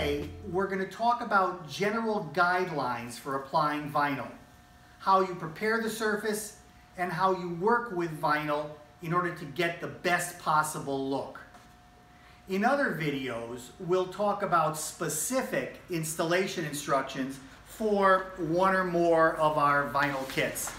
Today, we're going to talk about general guidelines for applying vinyl, how you prepare the surface, and how you work with vinyl in order to get the best possible look. In other videos, we'll talk about specific installation instructions for one or more of our vinyl kits.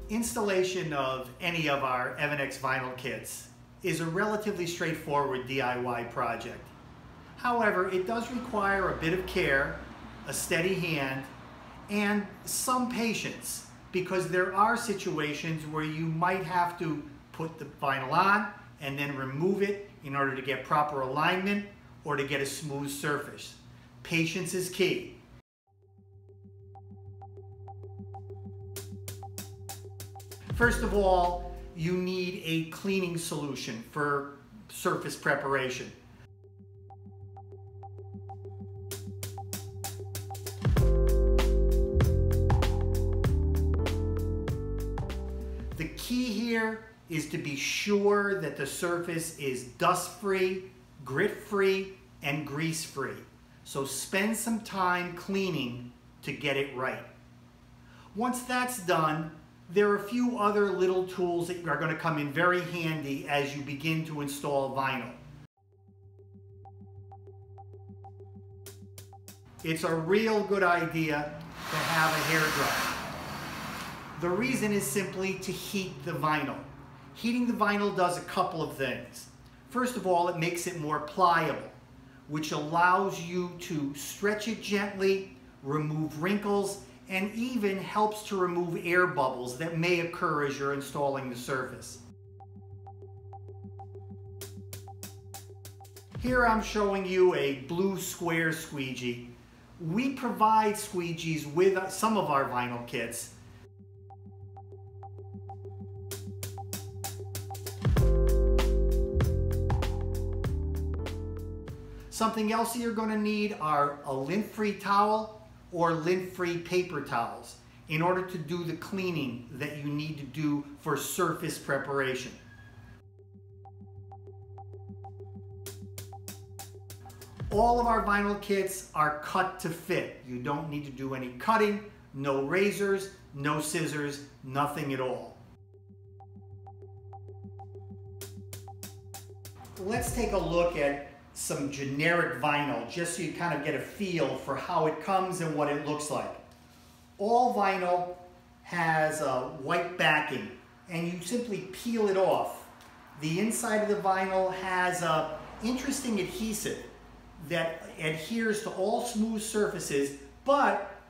Installation of any of our EVANNEX vinyl kits is a relatively straightforward DIY project. However, it does require a bit of care, a steady hand, and some patience, because there are situations where you might have to put the vinyl on and then remove it in order to get proper alignment or to get a smooth surface. Patience is key. First of all, you need a cleaning solution for surface preparation. The key here is to be sure that the surface is dust-free, grit-free, and grease-free. So spend some time cleaning to get it right. Once that's done, there are a few other little tools that are going to come in very handy as you begin to install vinyl. It's a real good idea to have a hairdryer. The reason is simply to heat the vinyl. Heating the vinyl does a couple of things. First of all, it makes it more pliable, which allows you to stretch it gently, remove wrinkles, and even helps to remove air bubbles that may occur as you're installing the surface. Here I'm showing you a blue square squeegee. We provide squeegees with some of our vinyl kits. Something else that you're going to need are a lint-free towel or lint-free paper towels in order to do the cleaning that you need to do for surface preparation. All of our vinyl kits are cut to fit. You don't need to do any cutting, no razors, no scissors, nothing at all. Let's take a look at some generic vinyl, just so you kind of get a feel for how it comes and what it looks like. All vinyl has a white backing, and you simply peel it off. The inside of the vinyl has an interesting adhesive that adheres to all smooth surfaces, but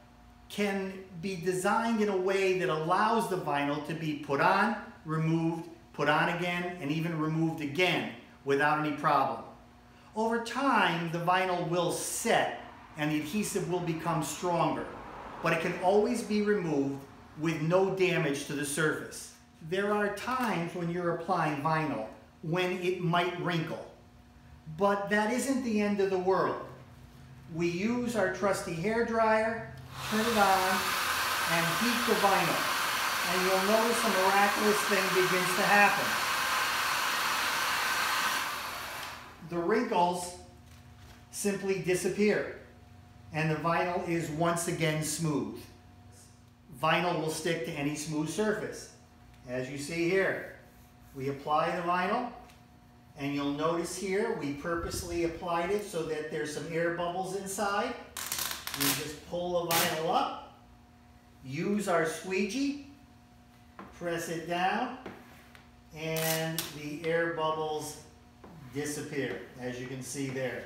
can be designed in a way that allows the vinyl to be put on, removed, put on again, and even removed again without any problem. Over time, the vinyl will set and the adhesive will become stronger, but it can always be removed with no damage to the surface. There are times when you're applying vinyl when it might wrinkle, but that isn't the end of the world. We use our trusty hairdryer, turn it on, and heat the vinyl, and you'll notice a miraculous thing begins to happen. The wrinkles simply disappear and the vinyl is once again smooth. Vinyl will stick to any smooth surface. As you see here, we apply the vinyl, and you'll notice here we purposely applied it so that there's some air bubbles inside. We just pull the vinyl up, use our squeegee, press it down, and the air bubbles disappear, as you can see there.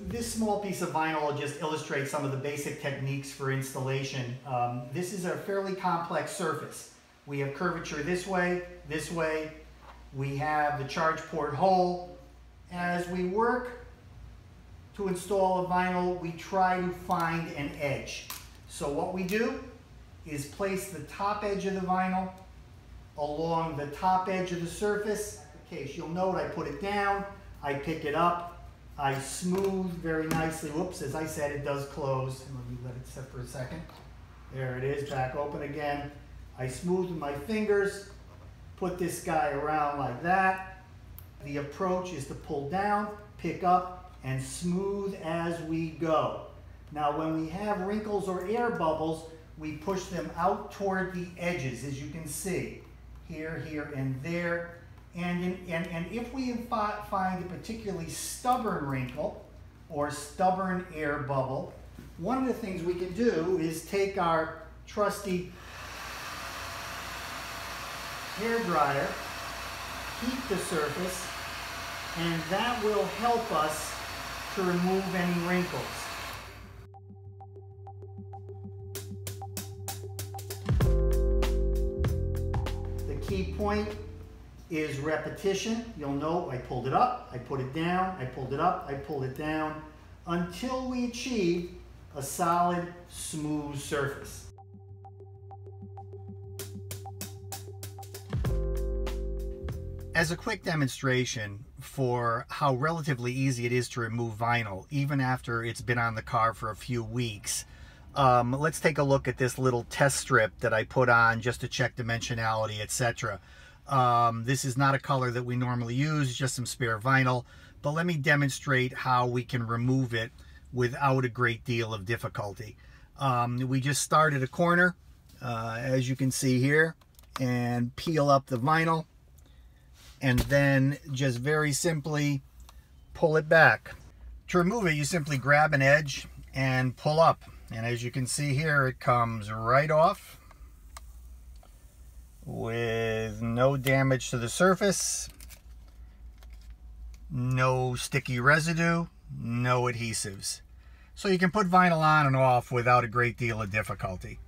This small piece of vinyl will just illustrate some of the basic techniques for installation. This is a fairly complex surface. We have curvature this way. We have the charge port hole. As we work to install a vinyl, we try to find an edge. So what we do is place the top edge of the vinyl along the top edge of the surface. In case you'll note, I put it down, I pick it up, I smooth very nicely. Whoops, as I said, it does close. Let me let it set for a second. There it is, back open again. I smooth with my fingers, put this guy around like that. The approach is to pull down, pick up, and smooth as we go. Now when we have wrinkles or air bubbles, we push them out toward the edges, as you can see. Here, here, and there. And if we find a particularly stubborn wrinkle or stubborn air bubble, one of the things we can do is take our trusty hair dryer, heat the surface, and that will help us to remove any wrinkles. The key point is repetition. You'll note I pulled it up, I put it down, I pulled it up, I pulled it down, until we achieve a solid, smooth surface. As a quick demonstration for how relatively easy it is to remove vinyl, even after it's been on the car for a few weeks, let's take a look at this little test strip that I put on just to check dimensionality, etc. This is not a color that we normally use, just some spare vinyl, but let me demonstrate how we can remove it without a great deal of difficulty. We just start at a corner, as you can see here, and peel up the vinyl, and then just very simply pull it back. To remove it, you simply grab an edge and pull up, and as you can see here, it comes right off with no damage to the surface, no sticky residue, no adhesives. So you can put vinyl on and off without a great deal of difficulty.